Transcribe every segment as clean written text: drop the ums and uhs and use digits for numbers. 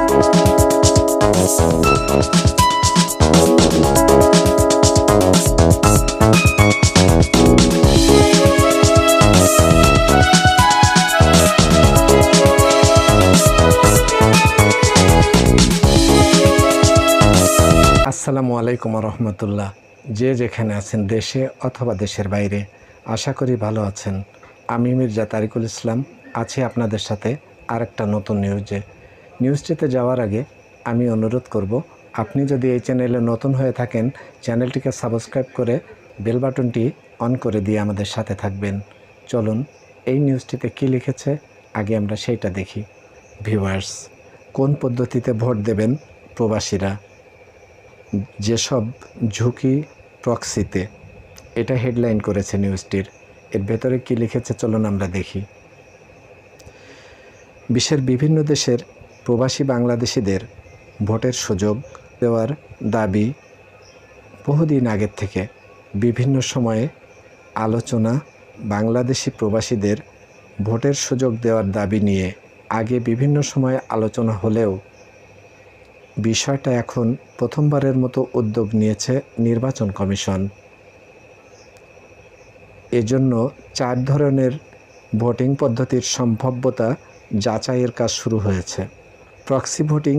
আসসালামু আলাইকুম রহমতুল্লাহ। যে যেখানে আছেন দেশে অথবা দেশের বাইরে, আশা করি ভালো আছেন। আমি মির্জা তারিকুল ইসলাম আছি আপনাদের সাথে আরেকটা নতুন নিউজটিতে যাওয়ার আগে আমি অনুরোধ করব, আপনি যদি এই চ্যানেলে নতুন হয়ে থাকেন চ্যানেলটিকে সাবস্ক্রাইব করে বেল বাটনটি অন করে দিয়ে আমাদের সাথে থাকবেন। চলুন এই নিউজটিতে কি লিখেছে আগে আমরা সেইটা দেখি। ভিউয়ার্স, কোন পদ্ধতিতে ভোট দেবেন প্রবাসীরা, যেসব ঝুঁকি প্রক্সিতে, এটা হেডলাইন করেছে নিউজটির। এর ভেতরে কি লিখেছে চলুন আমরা দেখি। বিশ্বের বিভিন্ন দেশের প্রবাসী বাংলাদেশিদের ভোটের সুযোগ দেওয়ার দাবি বহুদিন আগের থেকে বিভিন্ন সময়ে আলোচনা। বাংলাদেশি প্রবাসীদের ভোটের সুযোগ দেওয়ার দাবি নিয়ে আগে বিভিন্ন সময়ে আলোচনা হলেও বিষয়টা এখন প্রথমবারের মতো উদ্যোগ নিয়েছে নির্বাচন কমিশন। এজন্য 4 ধরনের ভোটিং পদ্ধতির সম্ভাব্যতা যাচাইয়ের কাজ শুরু হয়েছে। প্রক্সি ভোটিং,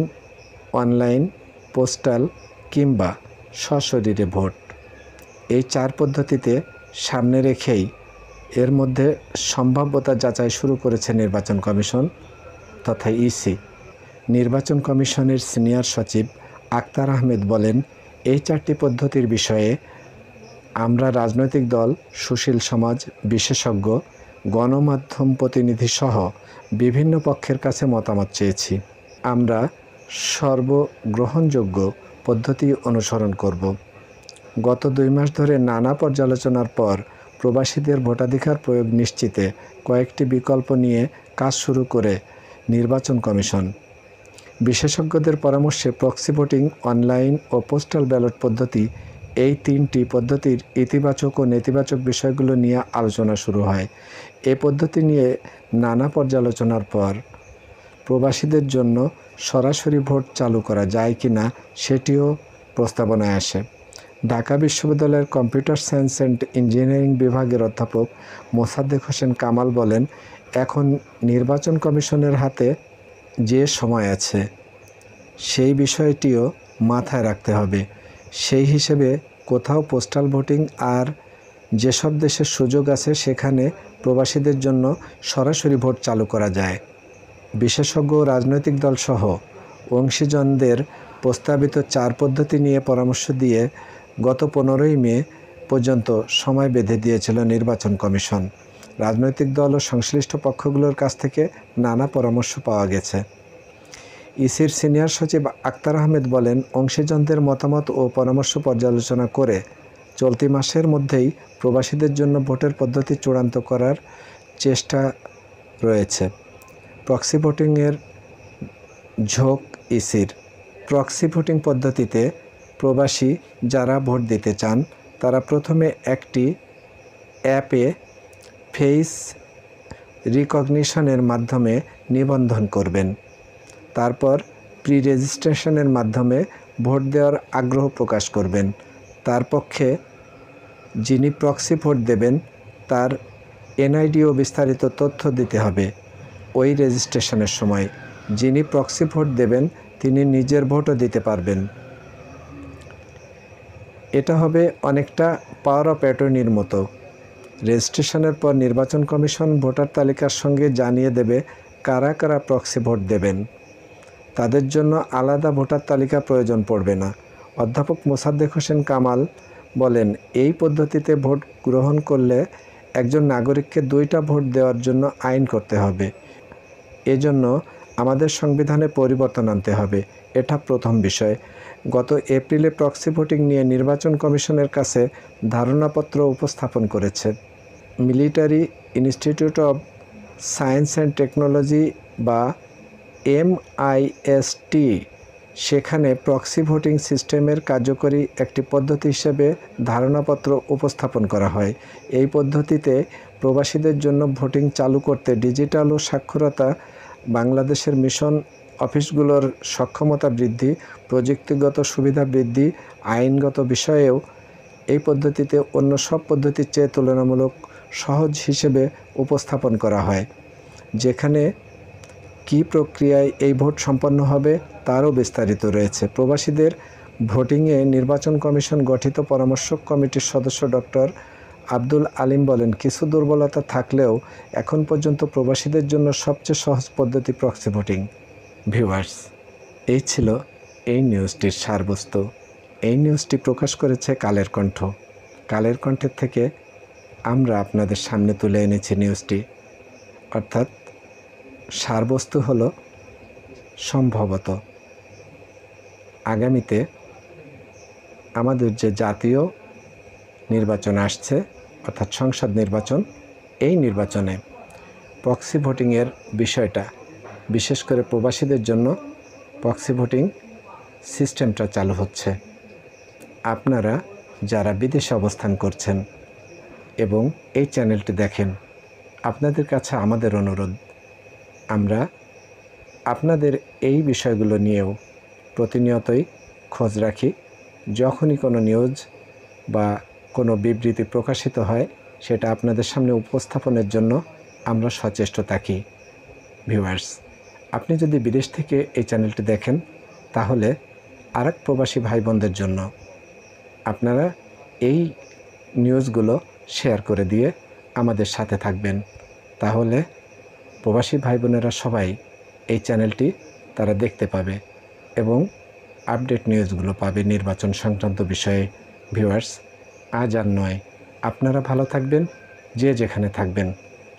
অনলাইন, পোস্টাল কিংবা সশরীরে ভোট, এই 4 পদ্ধতিতে সামনে রেখেই এর মধ্যে সম্ভাব্যতা যাচাই শুরু করেছে নির্বাচন কমিশন তথা ইসি। নির্বাচন কমিশনের সিনিয়র সচিব আক্তার আহমেদ বলেন, এই 4টি পদ্ধতির বিষয়ে আমরা রাজনৈতিক দল, সুশীল সমাজ, বিশেষজ্ঞ, গণমাধ্যম প্রতিনিধি সহ বিভিন্ন পক্ষের কাছে মতামত চেয়েছি। আমরা সর্বগ্রহণযোগ্য পদ্ধতি অনুসরণ করব। গত 2 মাস ধরে নানা পর্যালোচনার পর প্রবাসীদের ভোটাধিকার প্রয়োগ নিশ্চিতে কয়েকটি বিকল্প নিয়ে কাজ শুরু করে নির্বাচন কমিশন। বিশেষজ্ঞদের পরামর্শে প্রক্সি ভোটিং, অনলাইন ও পোস্টাল ব্যালট পদ্ধতি, এই 3টি পদ্ধতির ইতিবাচক ও নেতিবাচক বিষয়গুলো নিয়ে আলোচনা শুরু হয়। এই পদ্ধতি নিয়ে নানা পর্যালোচনার পর প্রবাসীদের জন্য সরাসরি ভোট চালু করা যায় কি না সেটিও প্রস্তাবনায় আসে। ঢাকা বিশ্ববিদ্যালয়ের কম্পিউটার সায়েন্স অ্যান্ড ইঞ্জিনিয়ারিং বিভাগের অধ্যাপক মোসাদ্দেক হোসেন কামাল বলেন, এখন নির্বাচন কমিশনের হাতে যে সময় আছে সেই বিষয়টিও মাথায় রাখতে হবে। সেই হিসেবে কোথাও পোস্টাল ভোটিং আর যেসব দেশের সুযোগ আছে সেখানে প্রবাসীদের জন্য সরাসরি ভোট চালু করা যায়। বিশেষজ্ঞ রাজনৈতিক দলসহ অংশীজনদের প্রস্তাবিত 4 পদ্ধতি নিয়ে পরামর্শ দিয়ে গত 15ই মে পর্যন্ত সময় বেঁধে দিয়েছিল নির্বাচন কমিশন। রাজনৈতিক দল ও সংশ্লিষ্ট পক্ষগুলোর কাছ থেকে নানা পরামর্শ পাওয়া গেছে। ইসির সিনিয়র সচিব আক্তার আহমেদ বলেন, অংশীজনদের মতামত ও পরামর্শ পর্যালোচনা করে চলতি মাসের মধ্যেই প্রবাসীদের জন্য ভোটের পদ্ধতি চূড়ান্ত করার চেষ্টা রয়েছে। প্রক্সি ভোটিংয়ের ঝোঁক ইসির। প্রক্সি ভোটিং পদ্ধতিতে প্রবাসী যারা ভোট দিতে চান তারা প্রথমে একটি অ্যাপে ফেস রিকগনিশনের মাধ্যমে নিবন্ধন করবেন। তারপর প্রি রেজিস্ট্রেশনের মাধ্যমে ভোট দেওয়ার আগ্রহ প্রকাশ করবেন। তার পক্ষে যিনি প্রক্সি ভোট দেবেন তার এনআইডি ও বিস্তারিত তথ্য দিতে হবে। ওই রেজিস্ট্রেশনের সময় যিনি প্রক্সি ভোট দেবেন তিনি নিজের ভোটও দিতে পারবেন। এটা হবে অনেকটা পাওয়ার অফ অ্যাটর্নির মতো। রেজিস্ট্রেশনের পর নির্বাচন কমিশন ভোটার তালিকার সঙ্গে জানিয়ে দেবে কারা কারা প্রক্সি ভোট দেবেন। তাদের জন্য আলাদা ভোটার তালিকা প্রয়োজন পড়বে না। অধ্যাপক মোসাদ্দেক হোসেন কামাল বলেন, এই পদ্ধতিতে ভোট গ্রহণ করলে একজন নাগরিককে 2টা ভোট দেওয়ার জন্য আইন করতে হবে। এজন্য আমাদের সংবিধানে পরিবর্তন আনতে হবে। এটা প্রথম বিষয়। গত এপ্রিলে প্রক্সি ভোটিং নিয়ে নির্বাচন কমিশনের কাছে ধারণাপত্র উপস্থাপন করেছে military institute of science and technology বা MIST। সেখানে প্রক্সি ভোটিং সিস্টেমের কার্যকরী একটি পদ্ধতি হিসেবে ধারণাপত্র উপস্থাপন করা হয়। এই পদ্ধতিতে প্রবাসীদের জন্য ভোটিং চালু করতে ডিজিটাল ও সাক্ষরতা বাংলাদেশের মিশন অফিসগুলোর সক্ষমতা বৃদ্ধি, প্রযুক্তিগত সুবিধা বৃদ্ধি, আইনগত বিষয়েও এই পদ্ধতিতে অন্য সব পদ্ধতির চেয়ে তুলনামূলক সহজ হিসেবে উপস্থাপন করা হয়। যেখানে কী প্রক্রিয়ায় এই ভোট সম্পন্ন হবে তারও বিস্তারিত রয়েছে। প্রবাসীদের ভোটিংয়ে নির্বাচন কমিশন গঠিত পরামর্শক কমিটির সদস্য ডক্টর আব্দুল আলিম বলেন, কিছু দুর্বলতা থাকলেও এখন পর্যন্ত প্রবাসীদের জন্য সবচেয়ে সহজ পদ্ধতি প্রক্সি ভোটিং। ভিউয়ার্স, এই ছিল এই নিউজটির সারবস্তু। এই নিউজটি প্রকাশ করেছে কালের কণ্ঠ। কালের কণ্ঠের থেকে আমরা আপনাদের সামনে তুলে এনেছি নিউজটি। অর্থাৎ সারবস্তু হলো সম্ভবত আগামীতে আমাদের যে জাতীয় নির্বাচন আসছে, অর্থাৎ সংসদ নির্বাচন, এই নির্বাচনে প্রক্সি ভোটিংয়ের বিষয়টা, বিশেষ করে প্রবাসীদের জন্য প্রক্সি ভোটিং সিস্টেমটা চালু হচ্ছে। আপনারা যারা বিদেশে অবস্থান করছেন এবং এই চ্যানেলটি দেখেন, আপনাদের কাছে আমাদের অনুরোধ, আমরা আপনাদের এই বিষয়গুলো নিয়েও প্রতিনিয়তই খোঁজ রাখি। যখনই কোনো নিউজ বা কোনো বিবৃতি প্রকাশিত হয়, সেটা আপনাদের সামনে উপস্থাপনের জন্য আমরা সচেষ্ট থাকি। ভিউয়ার্স, আপনি যদি বিদেশ থেকে এই চ্যানেলটি দেখেন, তাহলে আরেক প্রবাসী ভাই বোনদের জন্য আপনারা এই নিউজগুলো শেয়ার করে দিয়ে আমাদের সাথে থাকবেন। তাহলে প্রবাসী ভাই বোনেরা সবাই এই চ্যানেলটি তারা দেখতে পাবে এবং আপডেট নিউজগুলো পাবে নির্বাচন সংক্রান্ত বিষয়ে। ভিউয়ার্স, আজ আর নয়, আপনারা ভালো থাকবেন, যে যেখানে থাকবেন।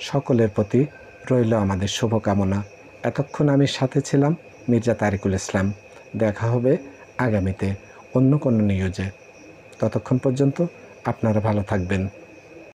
সকলের প্রতি রইল আমাদের শুভকামনা। এতক্ষণ আমি সাথে ছিলাম মির্জা তারিকুল ইসলাম। দেখা হবে আগামীতে অন্য কোনো নিউজে। ততক্ষণ পর্যন্ত আপনারা ভালো থাকবেন।